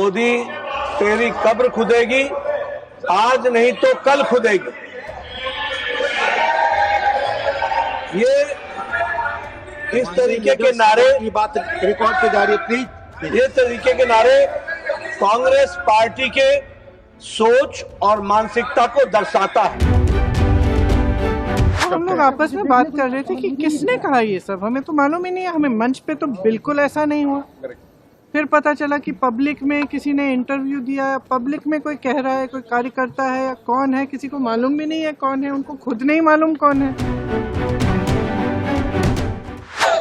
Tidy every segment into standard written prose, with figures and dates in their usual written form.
मोदी तेरी कब्र खुदेगी, आज नहीं तो कल खुदेगी। ये इस तरीके के नारे, ये बात रिकॉर्ड की जा रही है प्लीज। ये तरीके के नारे कांग्रेस पार्टी के सोच और मानसिकता को दर्शाता है। हम लोग आपस में बात कर रहे थे कि किसने कहा ये सब, हमें तो मालूम ही नहीं है। हमें मंच पे तो बिल्कुल ऐसा नहीं हुआ। फिर पता चला कि पब्लिक में किसी ने इंटरव्यू दिया, पब्लिक में कोई कह रहा है, कोई कार्यकर्ता है या कौन है, किसी को मालूम भी नहीं है कौन है, उनको खुद नहीं मालूम कौन है।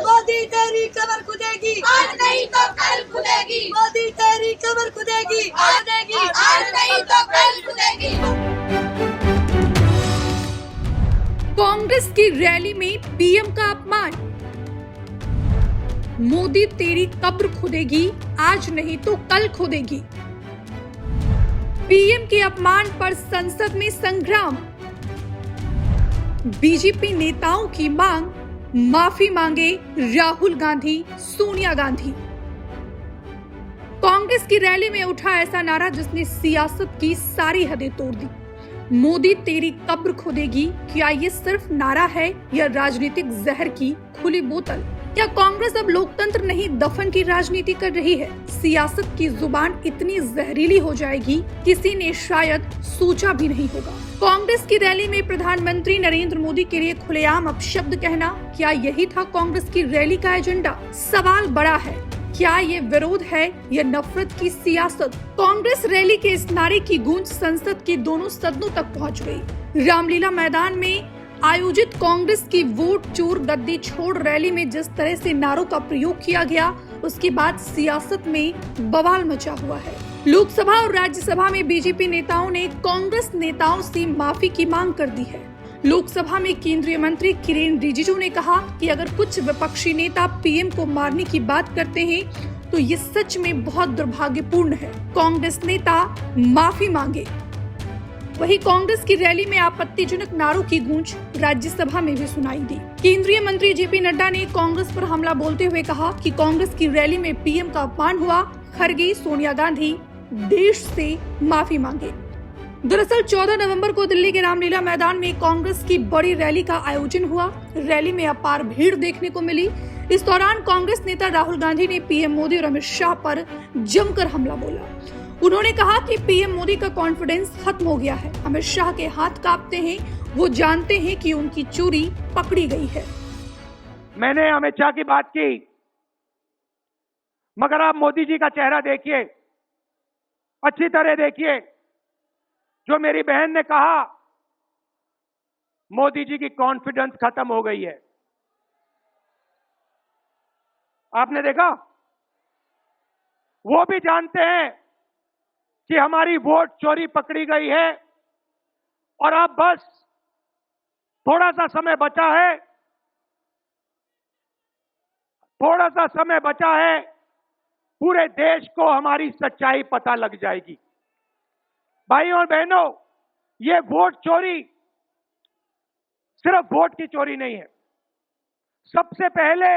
मोदी तेरी कमर खुदेगी, आज नहीं तो कल खुदेगी। मोदी तेरी कमर खुदेगी, आज नहीं तो कल खुदेगी। कांग्रेस की रैली में पीएम का अपमान। मोदी तेरी कब्र खुदेगी, आज नहीं तो कल खुदेगी। पीएम के अपमान पर संसद में संग्राम। बीजेपी नेताओं की मांग, माफी मांगे राहुल गांधी, सोनिया गांधी। कांग्रेस की रैली में उठा ऐसा नारा जिसने सियासत की सारी हदें तोड़ दी। मोदी तेरी कब्र खुदेगी, क्या ये सिर्फ नारा है या राजनीतिक जहर की खुली बोतल? क्या कांग्रेस अब लोकतंत्र नहीं दफन की राजनीति कर रही है? सियासत की जुबान इतनी जहरीली हो जाएगी, किसी ने शायद सोचा भी नहीं होगा। कांग्रेस की रैली में प्रधानमंत्री नरेंद्र मोदी के लिए खुलेआम अपशब्द कहना, क्या यही था कांग्रेस की रैली का एजेंडा? सवाल बड़ा है, क्या ये विरोध है या नफरत की सियासत? कांग्रेस रैली के इस नारे की गूंज संसद के दोनों सदनों तक पहुंच गई। रामलीला मैदान में आयोजित कांग्रेस की वोट चोर गद्दी छोड़ रैली में जिस तरह से नारों का प्रयोग किया गया, उसके बाद सियासत में बवाल मचा हुआ है। लोकसभा और राज्यसभा में बीजेपी नेताओं ने कांग्रेस नेताओं से माफी की मांग कर दी है। लोकसभा में केंद्रीय मंत्री किरेन रिजिजू ने कहा कि अगर कुछ विपक्षी नेता पीएम को मारने की बात करते हैं तो ये सच में बहुत दुर्भाग्यपूर्ण है। कांग्रेस नेता माफी मांगे। वहीं कांग्रेस की रैली में आपत्तिजनक नारों की गूंज राज्यसभा में भी सुनाई दी। केंद्रीय मंत्री जेपी नड्डा ने कांग्रेस पर हमला बोलते हुए कहा कि कांग्रेस की रैली में पीएम का अपमान हुआ। खड़गे, सोनिया गांधी देश से माफी मांगे। दरअसल 14 नवंबर को दिल्ली के रामलीला मैदान में कांग्रेस की बड़ी रैली का आयोजन हुआ। रैली में अपार भीड़ देखने को मिली। इस दौरान कांग्रेस नेता राहुल गांधी ने पीएम मोदी और अमित शाह पर जमकर हमला बोला। उन्होंने कहा कि पीएम मोदी का कॉन्फिडेंस खत्म हो गया है, अमित शाह के हाथ कांपते हैं, वो जानते हैं कि उनकी चोरी पकड़ी गई है। मैंने अमित शाह की बात की, मगर आप मोदी जी का चेहरा देखिए, अच्छी तरह देखिए। जो मेरी बहन ने कहा, मोदी जी की कॉन्फिडेंस खत्म हो गई है, आपने देखा? वो भी जानते हैं कि हमारी वोट चोरी पकड़ी गई है और अब बस थोड़ा सा समय बचा है, थोड़ा सा समय बचा है, पूरे देश को हमारी सच्चाई पता लग जाएगी। भाइयों और बहनों, ये वोट चोरी सिर्फ वोट की चोरी नहीं है। सबसे पहले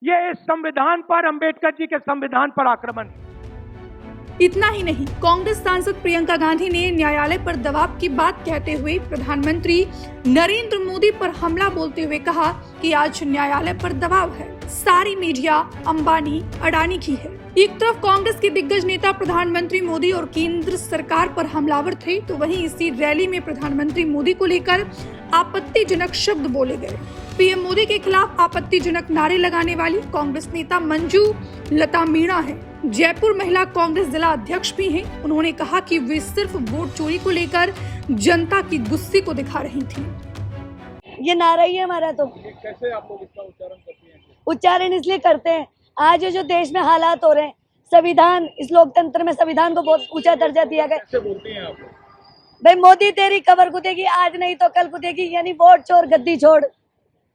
ये इस संविधान पर, अंबेडकर जी के संविधान पर आक्रमण है। इतना ही नहीं, कांग्रेस सांसद प्रियंका गांधी ने न्यायालय पर दबाव की बात कहते हुए प्रधानमंत्री नरेंद्र मोदी पर हमला बोलते हुए कहा कि आज न्यायालय पर दबाव है, सारी मीडिया अंबानी अडानी की है। एक तरफ कांग्रेस के दिग्गज नेता प्रधानमंत्री मोदी और केंद्र सरकार पर हमलावर थे, तो वहीं इसी रैली में प्रधानमंत्री मोदी को लेकर आपत्तिजनक शब्द बोले गए। पीएम मोदी के खिलाफ आपत्तिजनक नारे लगाने वाली कांग्रेस नेता मंजू लता मीणा है। जयपुर महिला कांग्रेस जिला अध्यक्ष भी हैं। उन्होंने कहा कि वे सिर्फ वोट चोरी को लेकर जनता की गुस्से को दिखा रही थी। ये नारा ही है हमारा। तो कैसे आप लोग इसका उच्चारण करती हैं? उच्चारण इसलिए करते हैं, आज जो देश में हालात हो रहे हैं, संविधान, इस लोकतंत्र में संविधान को बहुत ऊंचा दर्जा दिया गया। कैसे बोलती हैं आप लोग? भाई, मोदी तेरी कब्र खुदेगी, आज नहीं तो कल खुदेगी, यानी वोट चोर गद्दी छोड़,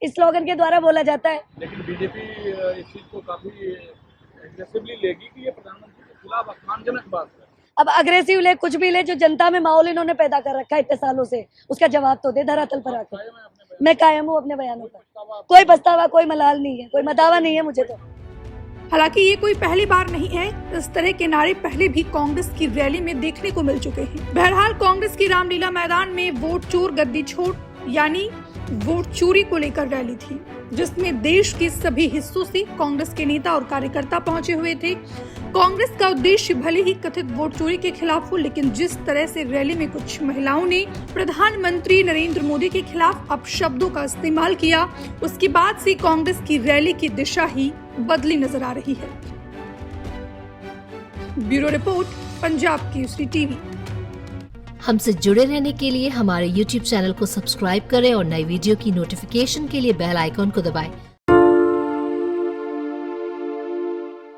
इस स्लोगन के द्वारा बोला जाता है। लेकिन बीजेपी इस चीज को काफी एग्रेसिवली लेगी कि ये प्रधानमंत्री के खिलाफ अपमानजनक बात है। अब अग्रेसिव ले, कुछ भी ले, जो जनता में माहौल इन्होंने पैदा कर रखा है इतने सालों से, उसका जवाब तो दे धरातल पर आकर। मैं कायम हूँ अपने बयानों पर, कोई पछतावा, कोई मलाल नहीं है, कोई मदावा नहीं है मुझे। तो हालांकि ये कोई पहली बार नहीं है, इस तरह के नारे पहले भी कांग्रेस की रैली में देखने को मिल चुके हैं। बहरहाल कांग्रेस की रामलीला मैदान में वोट चोर गद्दी छोड़ यानी वोट चोरी को लेकर रैली थी, जिसमें देश के सभी हिस्सों से कांग्रेस के नेता और कार्यकर्ता पहुंचे हुए थे। कांग्रेस का उद्देश्य भले ही कथित वोट चोरी के खिलाफ हो, लेकिन जिस तरह से रैली में कुछ महिलाओं ने प्रधानमंत्री नरेंद्र मोदी के खिलाफ अपशब्दों का इस्तेमाल किया, उसके बाद से कांग्रेस की रैली की दिशा ही बदली नजर आ रही है। Bureau report, Punjab Kesari TV. हमसे जुड़े रहने के लिए हमारे YouTube चैनल को सब्सक्राइब करें और नई वीडियो की नोटिफिकेशन के लिए बेल आइकॉन को दबाएं।